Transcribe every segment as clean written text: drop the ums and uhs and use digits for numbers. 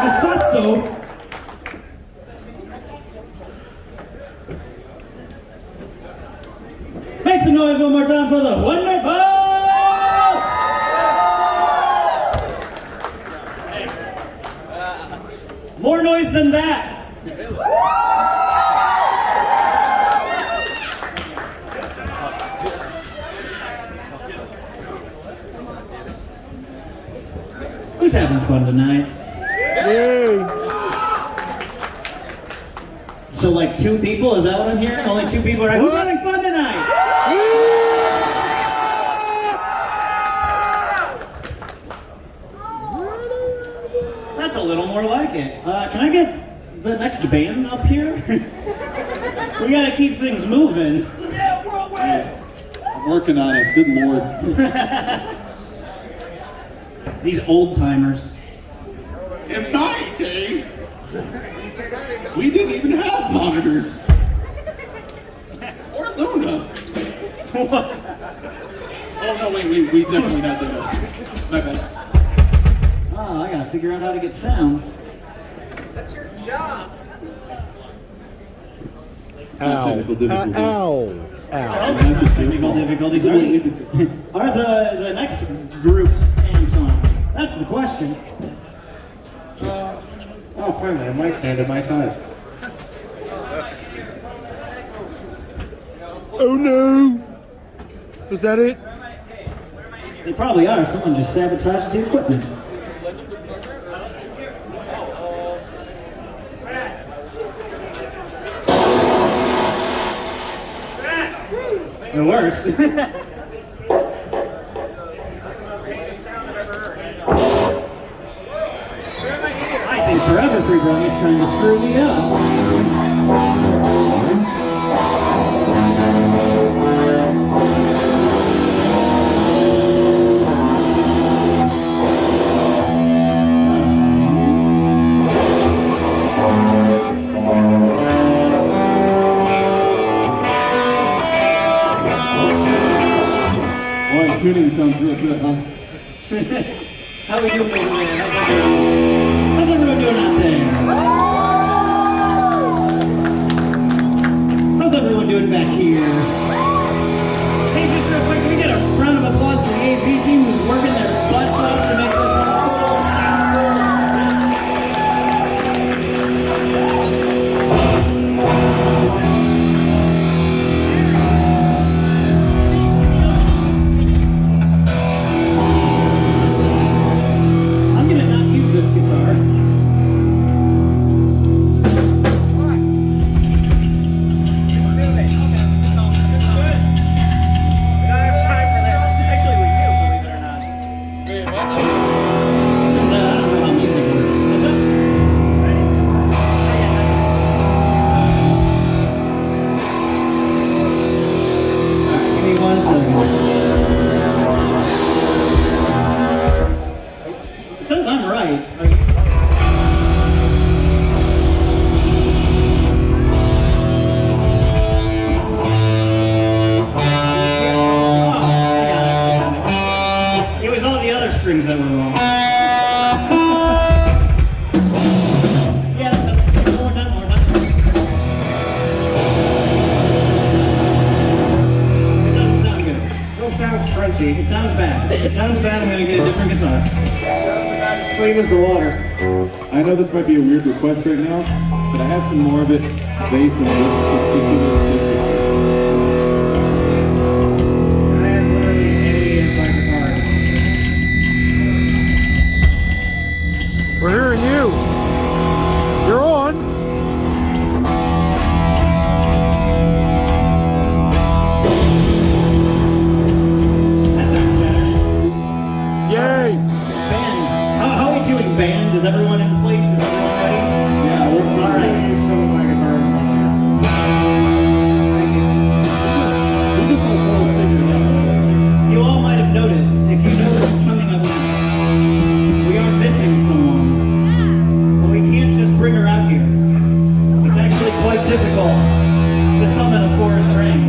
I thought so. Make some noise one more time for the Wonder Balls! More noise than that. Who's having fun tonight? Yay! So like 2 people, is that what I'm hearing? Only 2 people are who's having fun tonight? That's a little more like it. Can I get the next band up here? We gotta keep things moving. Yeah, WhirlWind! I'm working on it, good lord. These old timers. In my day, we didn't even have monitors. Or Luna. What? Oh no, wait, we definitely had those. My bad. Oh, I gotta figure out how to get sound. That's your job. Ow. Technical difficulties. Ow. Technical difficulties. Are the next group's hands on? That's the question. Oh, finally, a mic stand at my size. Oh no! Is that it? They probably are. Someone just sabotaged the equipment. It works. I think Forever Free Brownie's trying to screw me up. Boy, tuning sounds real good, huh? How are we doing over there? How's everyone doing out there? How's everyone doing back here? Hey, just real quick, can we get a round of applause for the AV team who's working their butts off to make this I'm gonna not use this guitar. Just do it. Okay. Good. We don't have time for this. Actually, we do, believe it or not. Turns out I don't know how music works. What's up? Alright, give me 1 second. It says I'm right. It was all the other strings that were wrong. Yeah, that's it. One more time, one more time. It doesn't sound good. Still sounds crunchy. It sounds bad. It sounds bad. I'm gonna get a different guitar. Sounds about as clean as the water. I know this might be a weird request right now, but I have some more of it based on this particular stick. I have literally any of my guitar. We're hearing you. You're on. That sounds better. Yay! Band. How are we doing, band? Is everyone in place? Is everyone ready? Yeah, we're All right. Use some of my guitar. We just want to throw this thing together. You all might have noticed, if you know what's coming up next, we are missing someone. But we can't just bring her out here. It's actually quite difficult to summon a 4-string.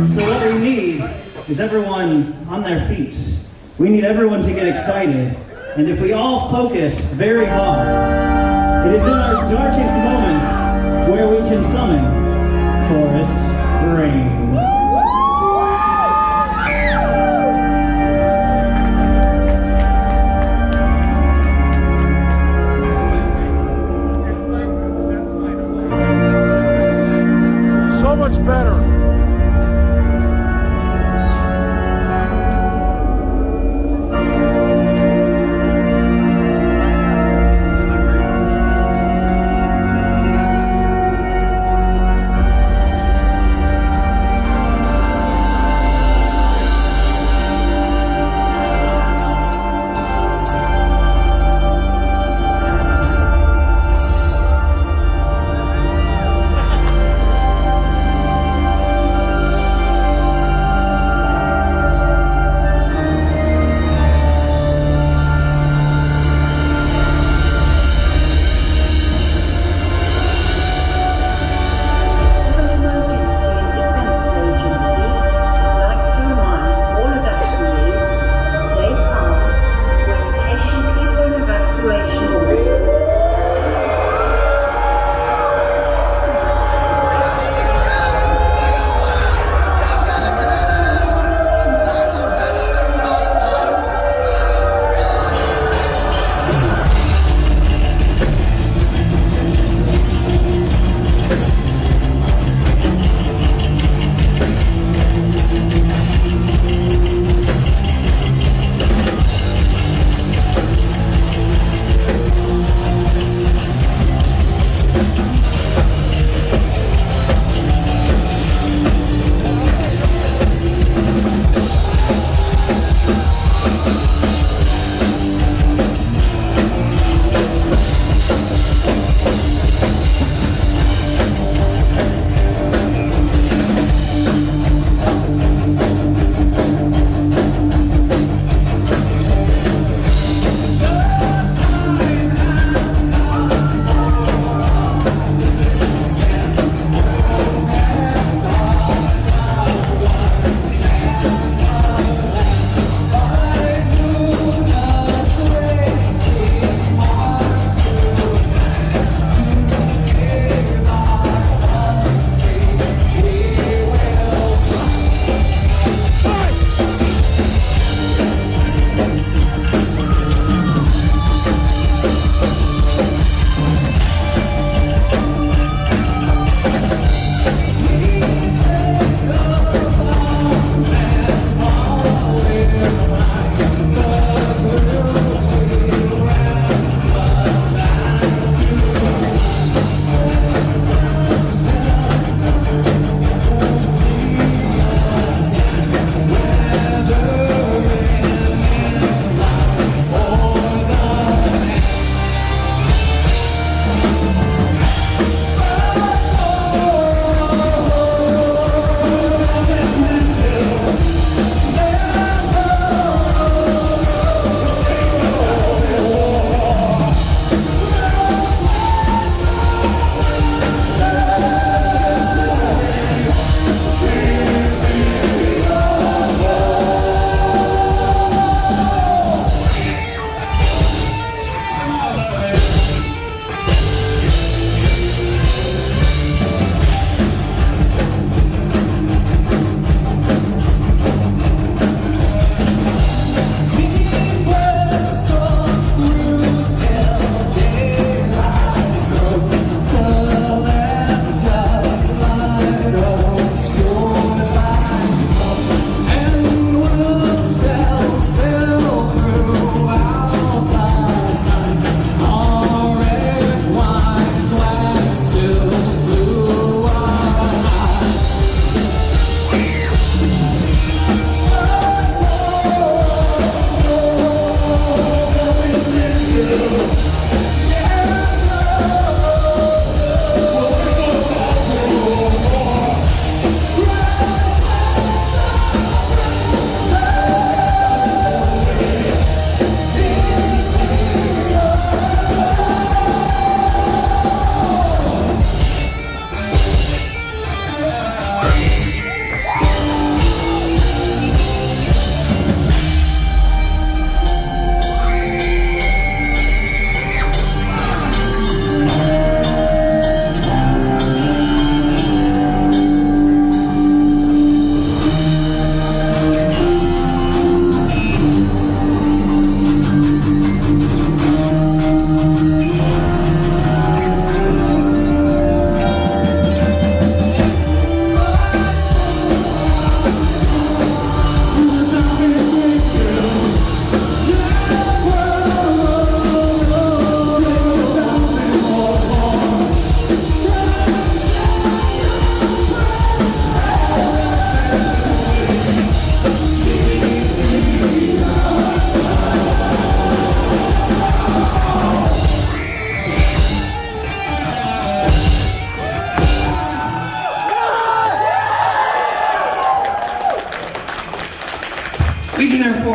So what we need is everyone on their feet. We need everyone to get excited And if we all focus very hard, it is in our darkest moments where we can summon forest rain. So much better.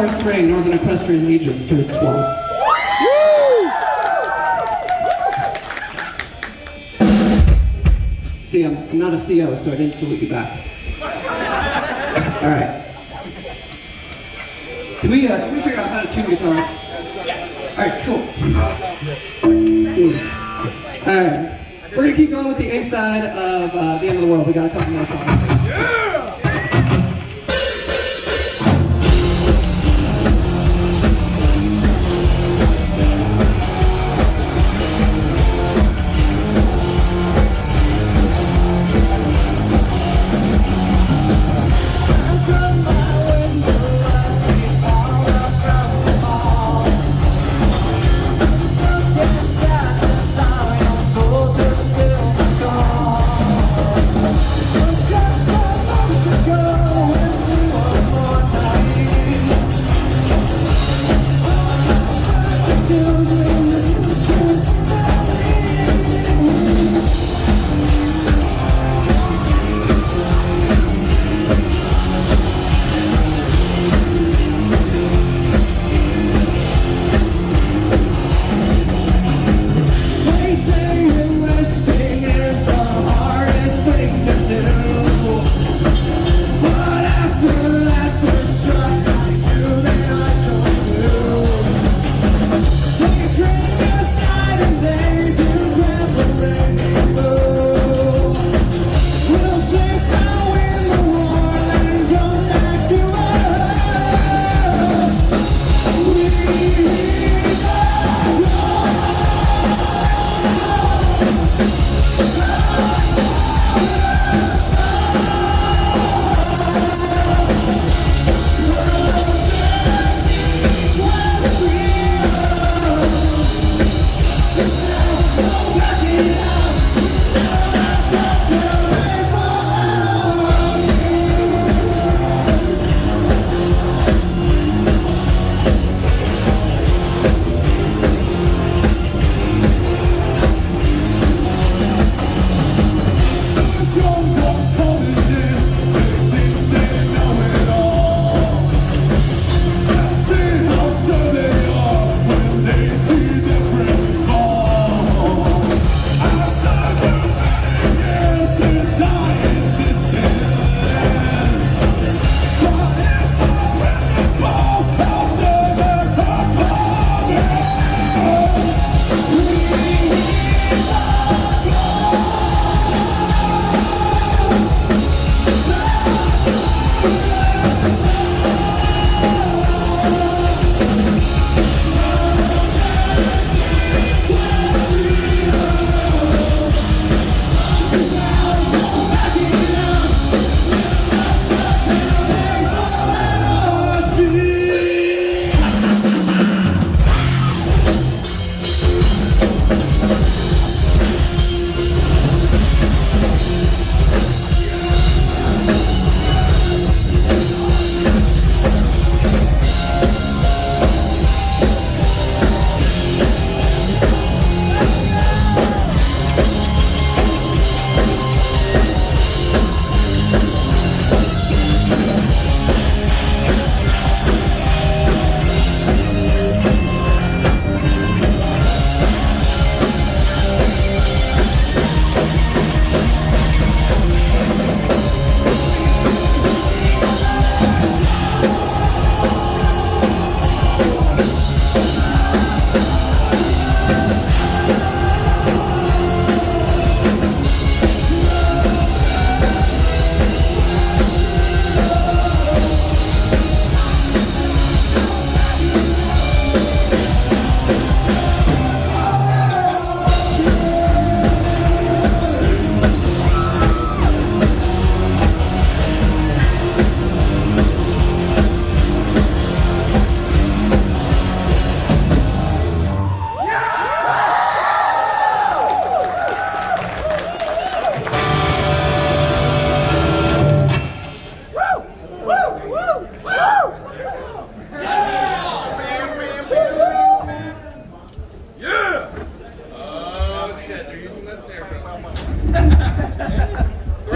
Guitar Spring, Northern Equestrian Legion, 3rd Squad. See, I'm not a CO, so I didn't salute you back. All right. Did we figure out how to tune guitars? All right, cool. Sweet. All right. We're gonna keep going with the A side of The End of the World. We got a couple more songs.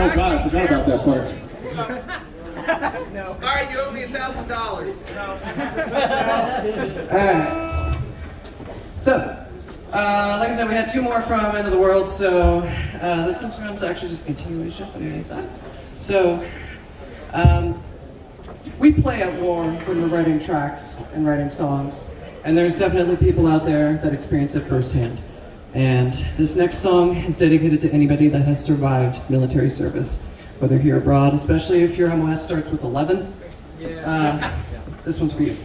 Oh God, I forgot about that part. No. All right, you owe me $1,000. No. Alright. So, like I said, we had two more from End of the World, so this instrument's actually just a continuation from the inside. So, we play at war when we're writing tracks and writing songs, and there's definitely people out there that experience it firsthand. And this next song is dedicated to anybody that has survived military service, whether here abroad, especially if your MOS starts with 11. This one's for you.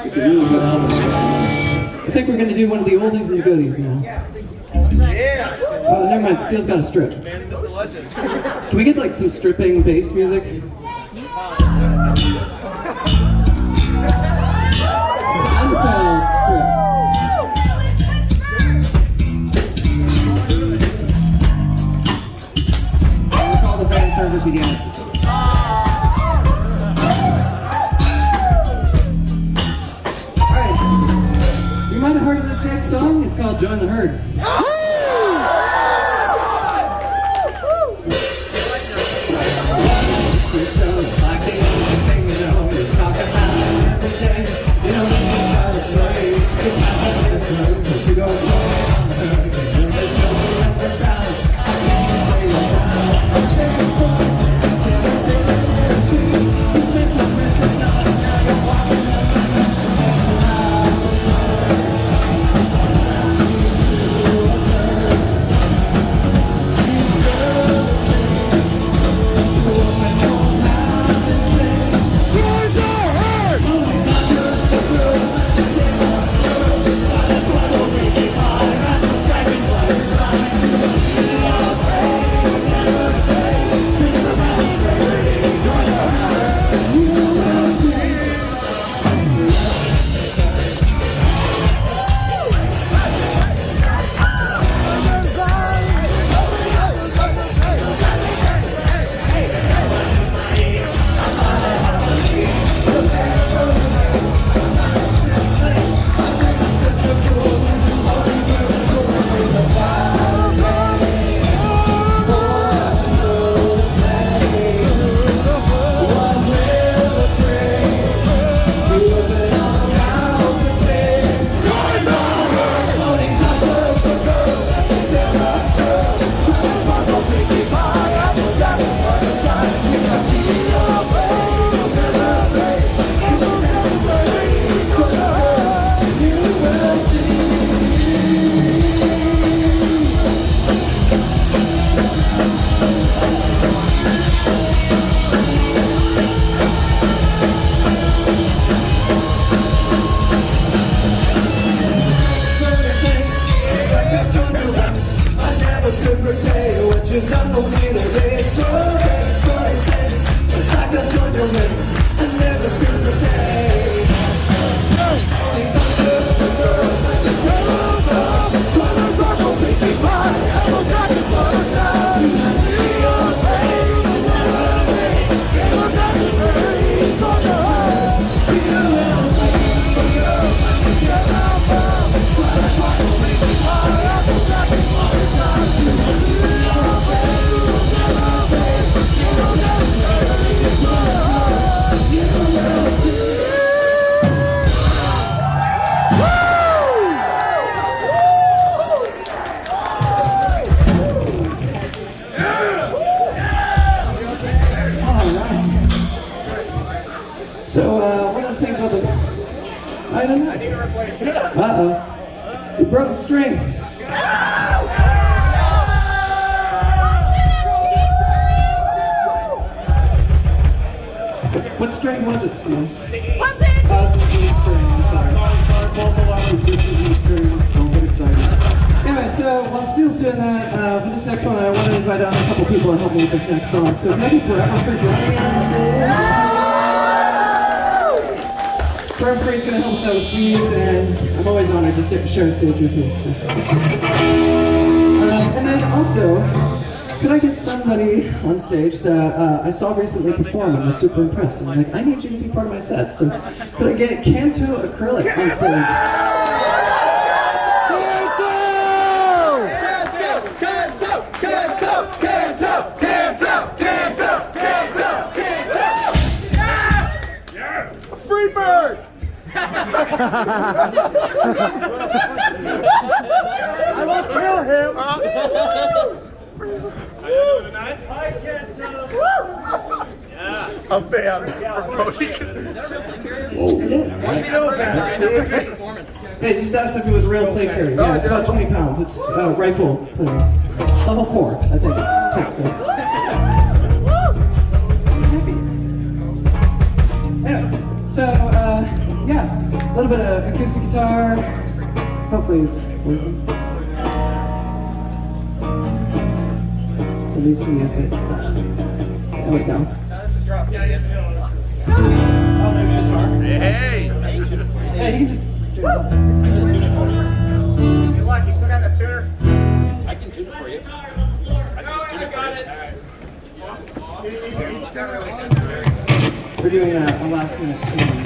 It's a really good album. I think we're going to do one of the oldies and goodies now. Yeah. Oh, never mind. Steel's got a strip. Man, the legend. Can we get like some stripping bass music? Seinfeld strip. That's all the fan service you get. Alright. You might have heard of this next song? It's called Join the Herd. What's the things about the... I don't know. I need a replacement. Uh-oh. You broke the string. What string was it, Steve? Was it? It's the E string, I'm sorry. False alarm is just an E string. Don't get excited. Anyway, so while Steele's doing that, for this next one, I want to invite out a couple people to help me with this next song. So maybe Forever Free Johnny on stage. Forever Free is going to help us out with these, and I'm always honored to share a stage with you. So. And then also, could I get somebody on stage that I saw recently perform and was super impressed? And was like, I need you to be part of my set. So could I get Canto Acrylic on stage? I will kill him. I can't A band. It is. Hey, just asked if it was real play carry. Yeah, it's about 20 pounds. It's rifle play. Level 4, I think. Check, so. Anyway, so, yeah, a little bit of acoustic guitar. Hopefully it's working. Let me see if it's. There we go. This is drop. Yeah, yes. Oh, maybe guitar. Hey! Hey, you can just. Good luck. You still got that tuner? I can tune it for you. I can just tune it for you. It's not really necessary. We're doing a last minute tuning.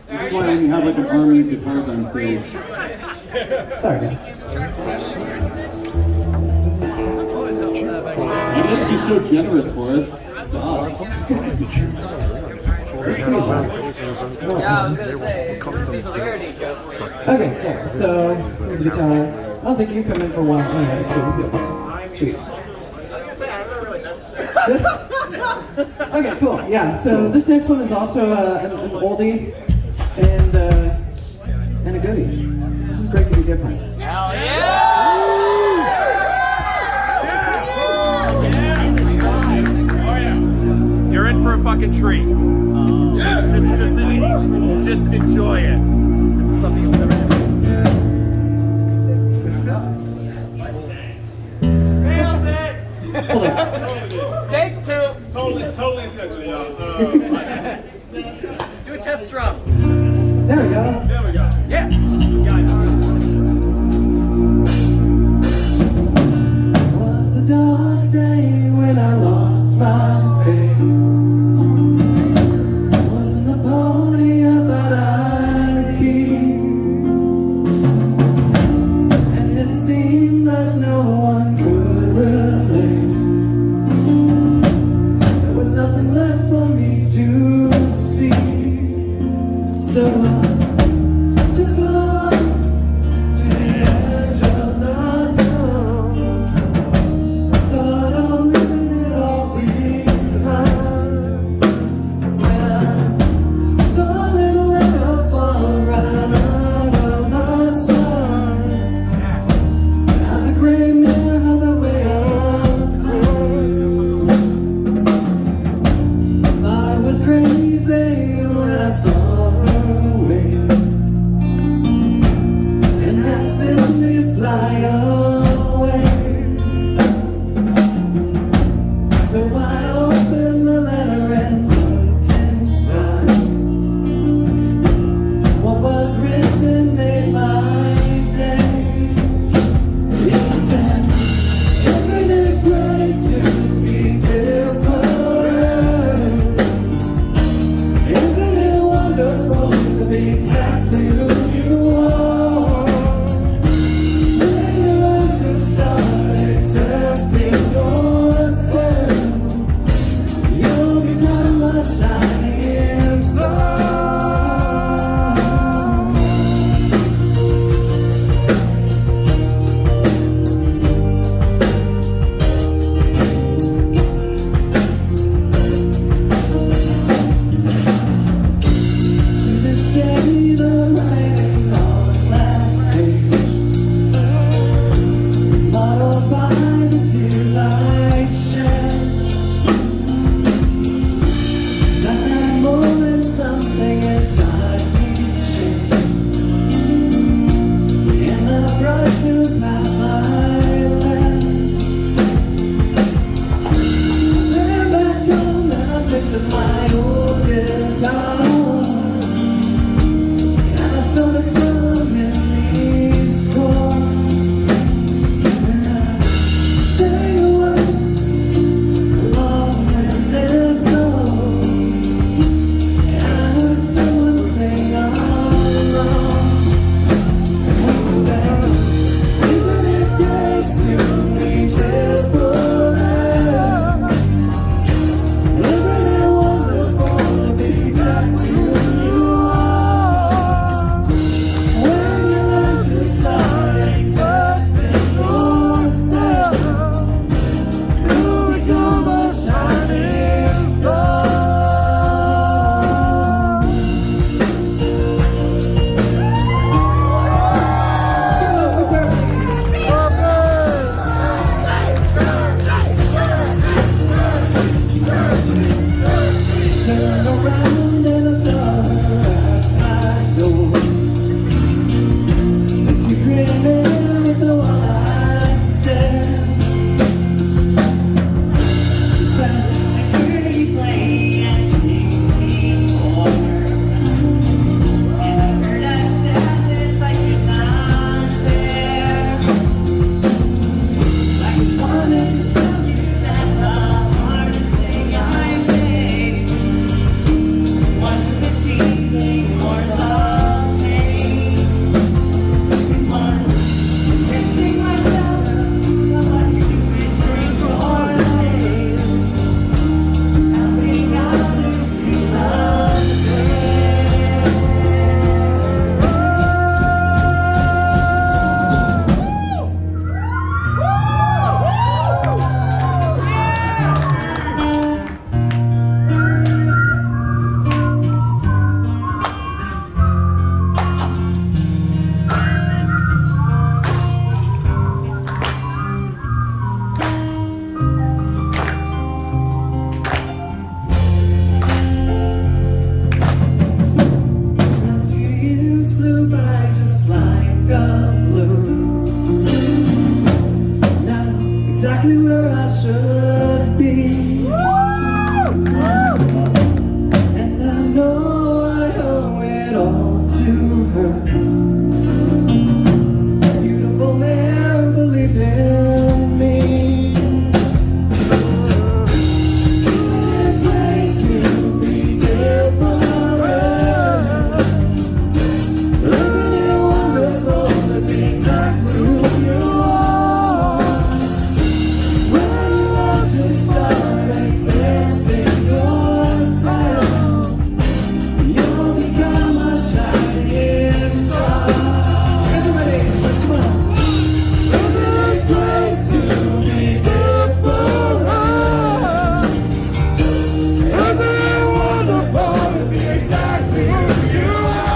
That's why when you have like an army of guitars on stage. Sorry, guys. You didn't be so generous for us. Wow. Yeah, I was gonna say, it's a rarity. Okay, yeah, so the guitar. I don't think you come in for one anyway, so we're good. Sweet. I was gonna say, I'm not really necessary. Okay, cool. Yeah, so this next one is also an oldie and a goodie. This is great to be different. Hell yeah! You're in for a fucking treat. Just enjoy it. This is something you'll never do. Hold on. Take two! Totally intentional, y'all. Do a test drum. There we go. There we go. Yeah! It was a dark day when I lost my faith. It wasn't the pony I thought I'd keep. And it seemed that no one could relate. There was nothing left for me to see. So I took off to the edge of the town. Thought of leaving it all behind. When I saw a little letter fall right out of the sun, as a gray mare hovered way up high. I thought I was crazy when I saw her wave, and then simply fly away. So I opened the letter and looked inside. What was written made my day. It said, "Isn't it great to be different? Isn't it wonderful to be exactly who you are? When you exactly where I should be. And I know I owe it all to her. Beautiful man believed in me. Great to be different. Isn't it wonderful to be exactly who you are? When you want to start accepting yourself, you'll become a shining star. Everybody, come on. Isn't it great to be different? Isn't it wonderful to be exactly who you are?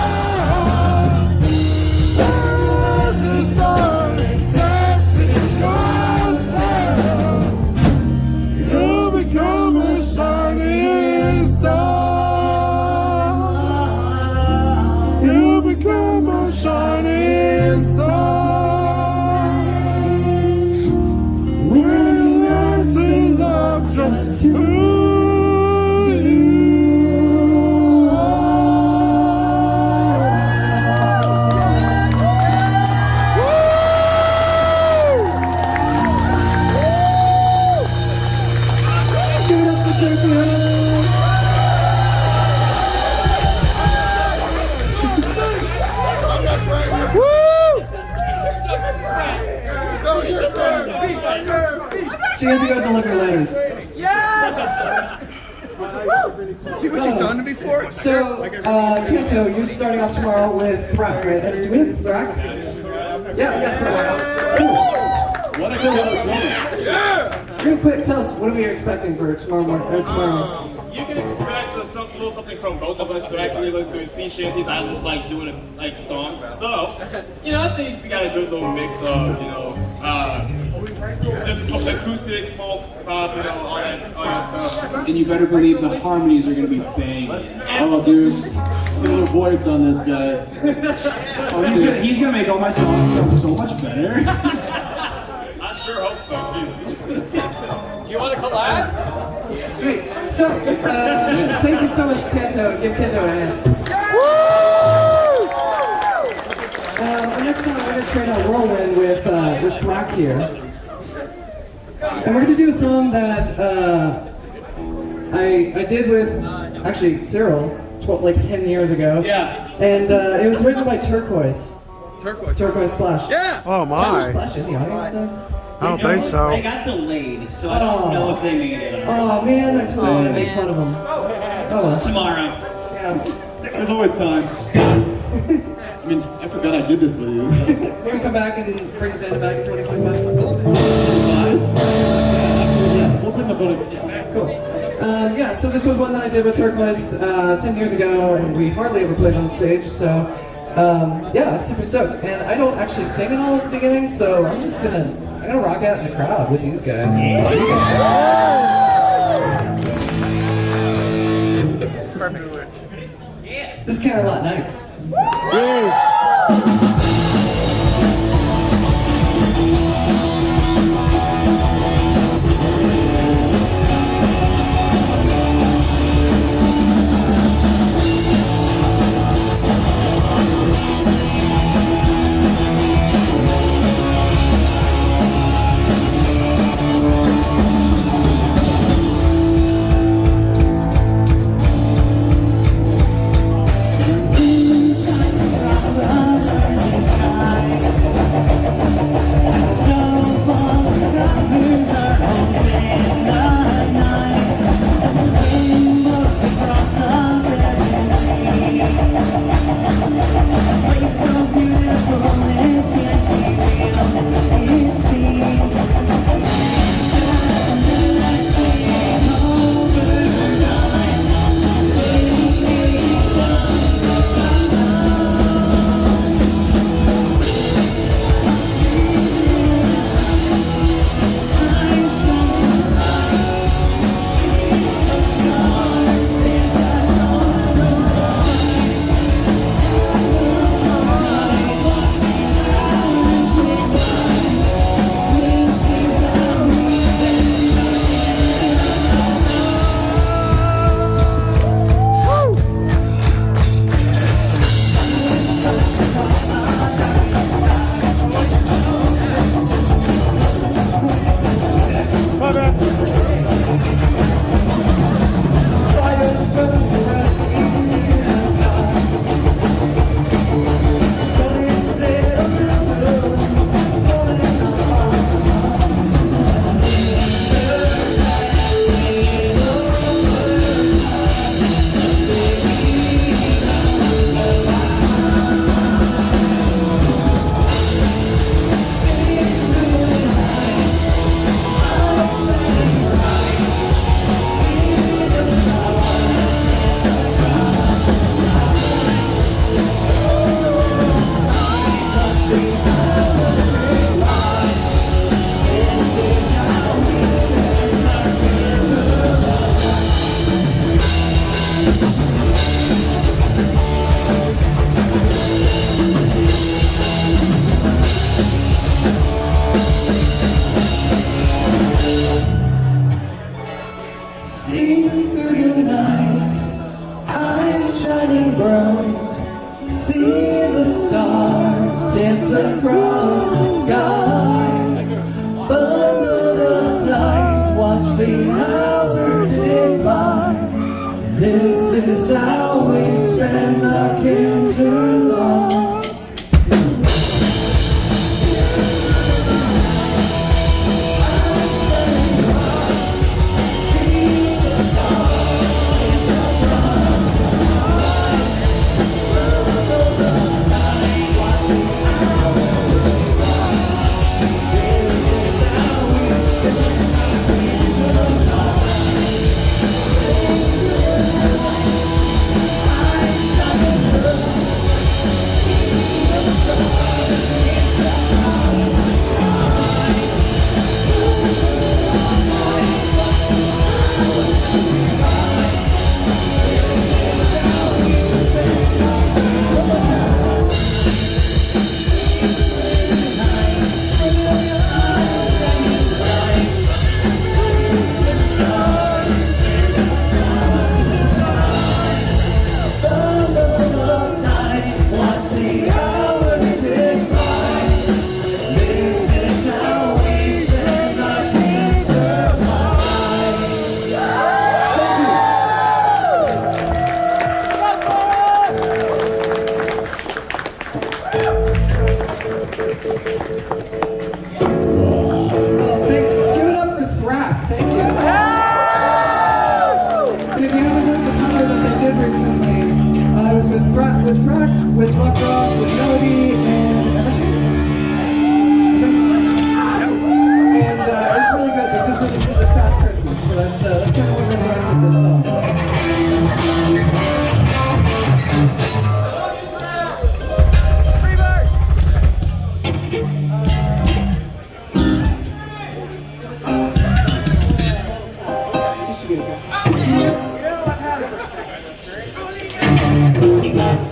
When you want to start accepting yourself, you'll become a shining star. You'll become a shining star. When you learn to love just who you Give it up for Turkey House. She has to go deliver letters. See what you've done before? So, Pinto, you're starting off tomorrow with Thrak, right? Do we have Thrak? Yeah, we got Thrak. What a killer. Real quick, tell us, what are we expecting for tomorrow morning? Tomorrow? You can expect a little something from both of us. But actually, like doing sea shanties. I just like doing like songs. So, you know, I think we got a good little mix of, you know, just acoustic, folk, pop, you know, all that stuff. And you better believe the harmonies are gonna be banging. Oh, dude, get a little voice on this guy. Oh, he's gonna make all my songs sound so much better. I sure hope so, Jesus. Do you want to collab? Sweet. So, thank you so much, Pinto. Give Pinto a hand. The next time we're going to trade out WhirlWind with Thrak here. And we're going to do a song that I did with, actually, Cyril, like 10 years ago. Yeah. And it was written by Turquoise. Turquoise Splash. Yeah. Oh my. Splash in the audience though? I don't think so. They got delayed, so I don't know if they made it. Oh man, I totally want to make fun of them. Oh well. Tomorrow. Yeah. There's always time. I mean, I forgot I did this with you. We're gonna come back and bring the band back in 2025. Yeah, we'll bring the boat. Cool. Yeah, so this was one that I did with Turquoise 10 years ago, and we hardly ever played on stage, so yeah, I'm super stoked. And I don't actually sing at all at the beginning, so I'm gonna rock out in the crowd with these guys. Perfect. This is Canterlot Nights.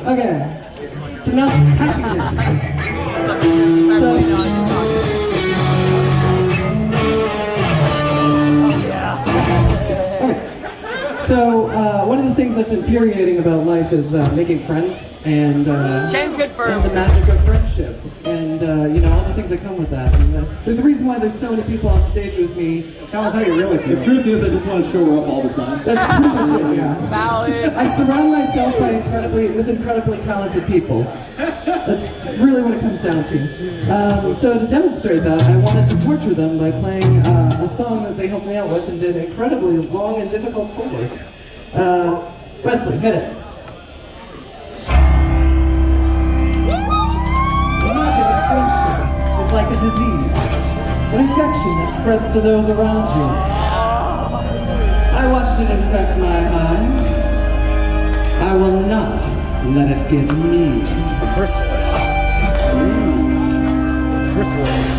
Okay, it's enough happiness. So one of the things that's infuriating about life is making friends and the magic of friendship and you know all the things that come with that. And, there's a reason why there's so many people on stage with me. Tell us how you really feel. The truth is, I just want to show up all the time. That's pretty much it, yeah. Valid. I surround myself with incredibly talented people. That's really what it comes down to. So to demonstrate that, I wanted to torture them by playing a song that they helped me out with and did incredibly long and difficult solos. Wesley, hit it. The magic of friendship is like a disease, an infection that spreads to those around you. I watched it infect my hive. I will not let it get me. Chrysalis. Chrysalis.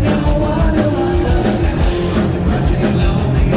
No one who understands the crushing lonely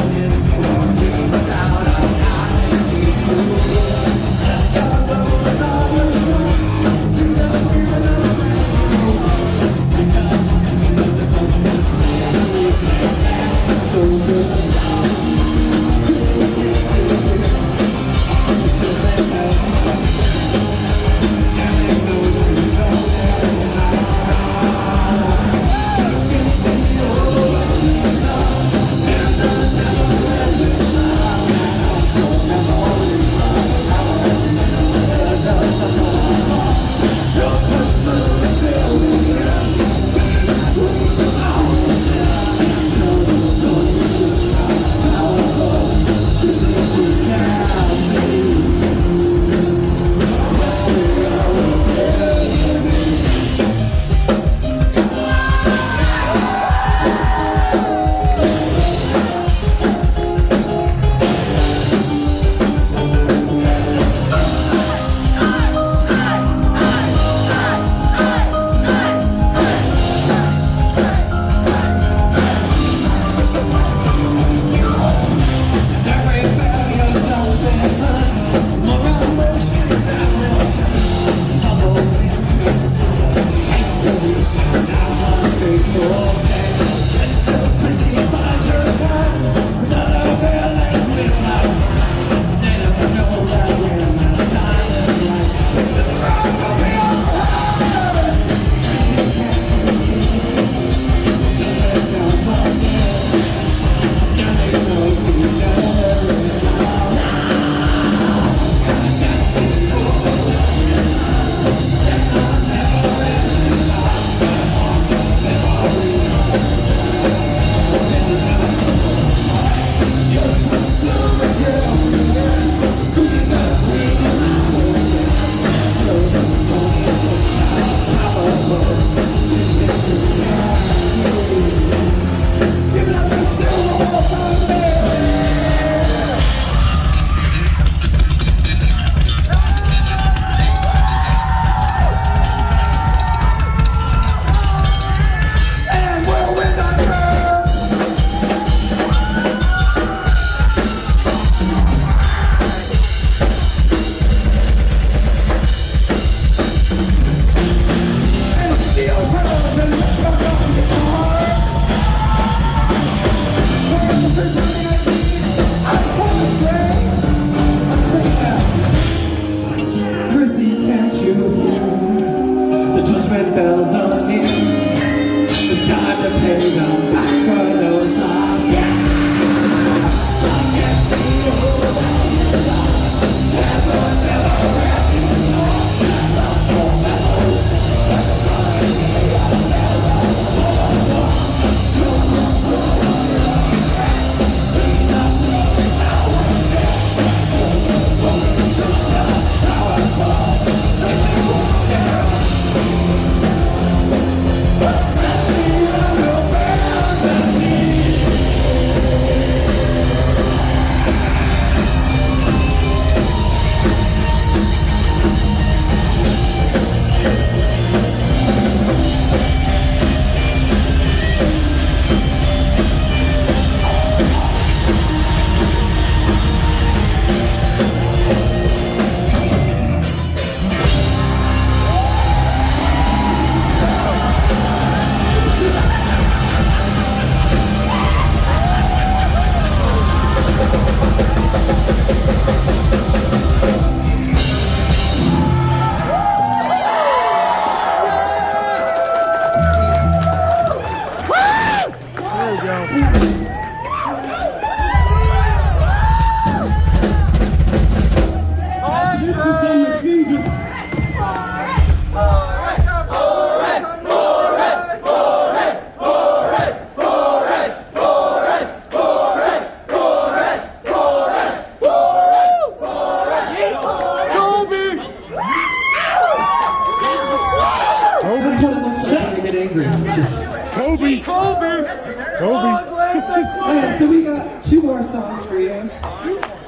more songs for you.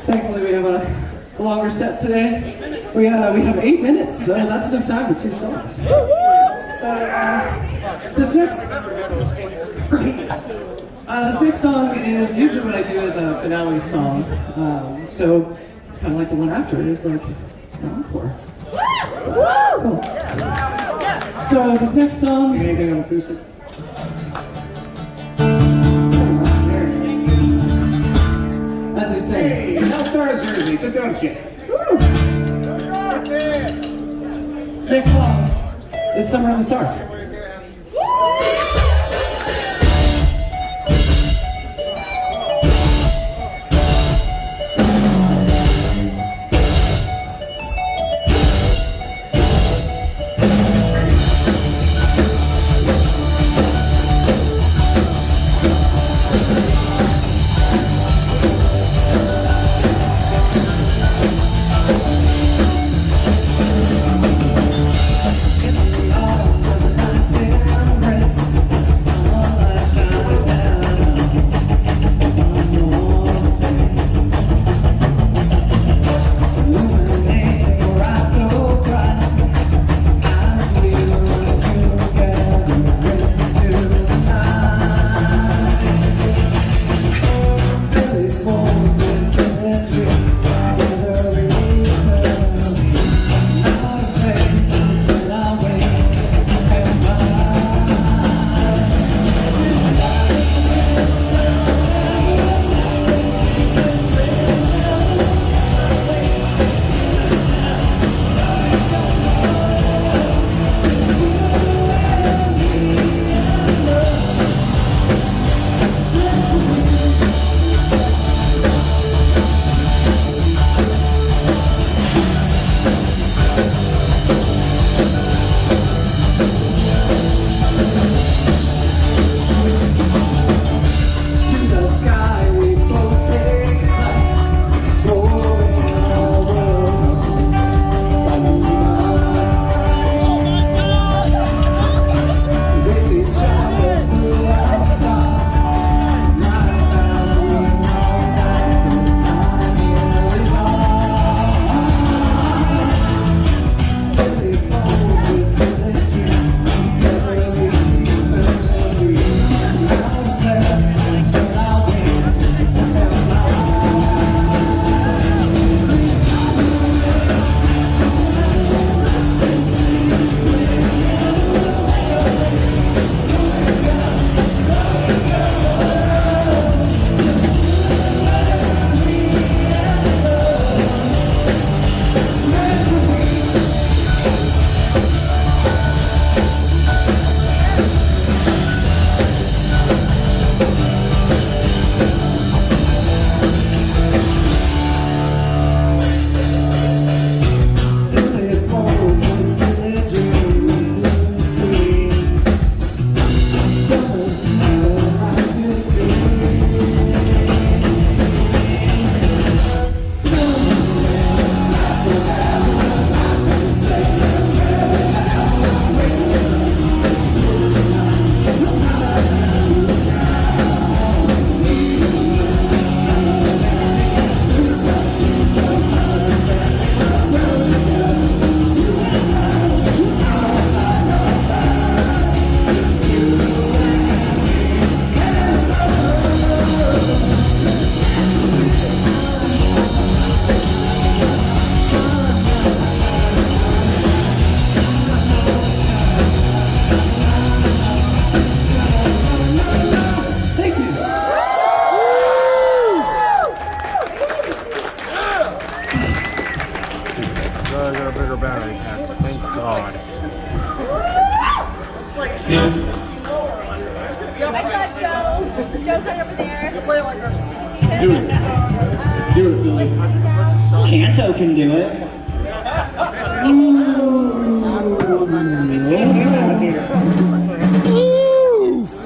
Thankfully, we have a longer set today. We have 8 minutes, so that's enough time for 2 songs. So this next song is usually what I do as a finale song. So it's kind of like the one after. It's like an encore. Cool. So this next song, anything on acoustic? As they say, Hey, how star is Jersey? Just noticed you. this next song is Summer in the Stars. Joe's right over there. You play it like this. Do it. Do it, Philly. Canto can do it.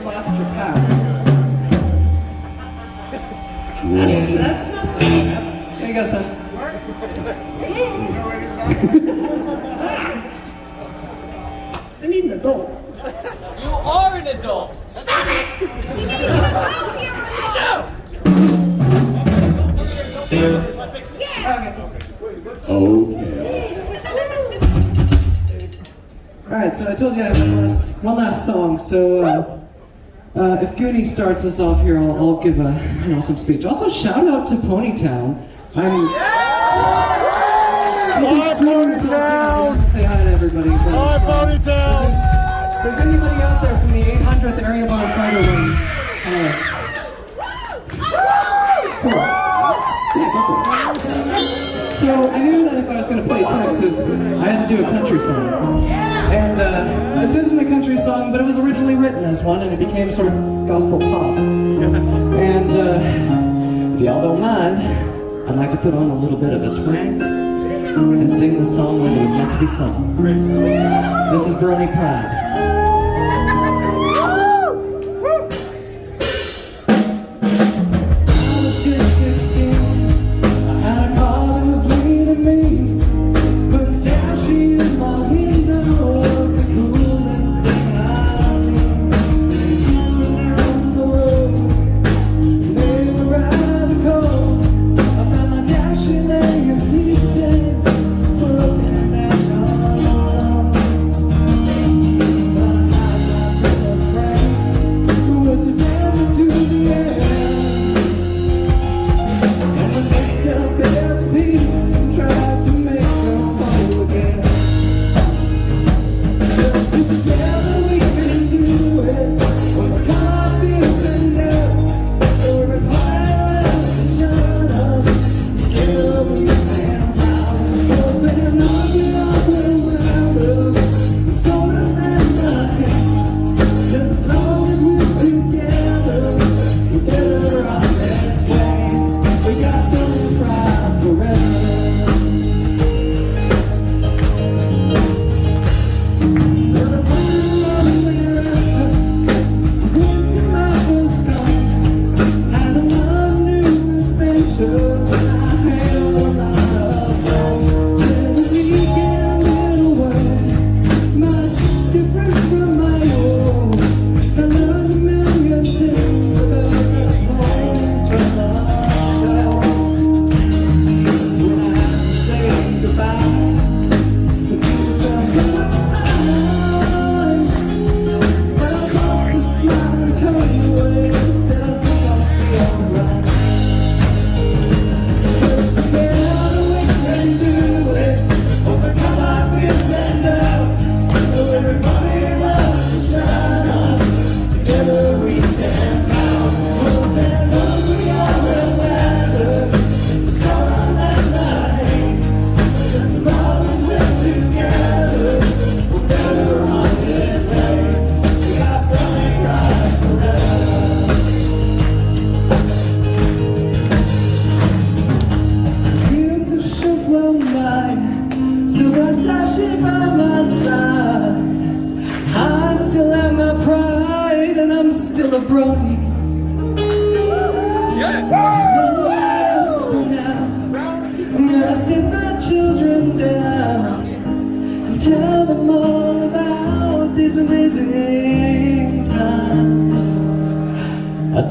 Lost your power. That's not bad. There you go, son. I need an adult. You are an adult. Stop it! We need help here, Joe! Alright, so I told you I have one last song, so if Goonie starts us off here, I'll give an awesome speech. Also, shout out to Ponytown. Hi, Ponytown! Say hi to everybody. Hi, Ponytown! If there's anybody out there from the 800th Area Bar Fighter Wing, so I knew that if I was going to play Texas, I had to do a country song. And this isn't a country song, but it was originally written as one, and it became sort of gospel pop. And if y'all don't mind, I'd like to put on a little bit of a twang and sing the song when it was meant to be sung. This is Brony Pride.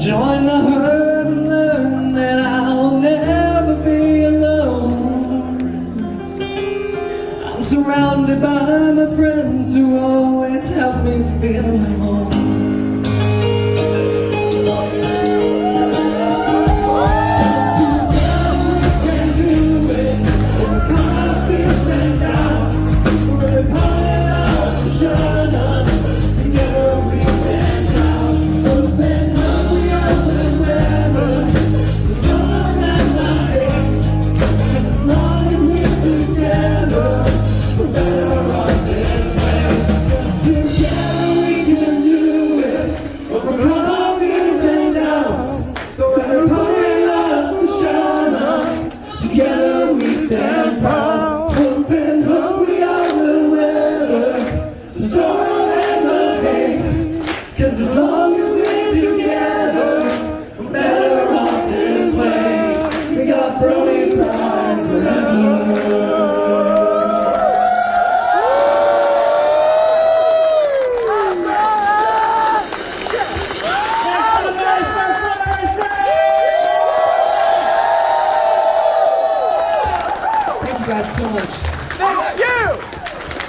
Join the herd and learn that I will never be alone. I'm surrounded by my friends who always help me feel at home.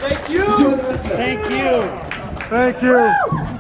Enjoy the rest of it. Thank you. Thank you.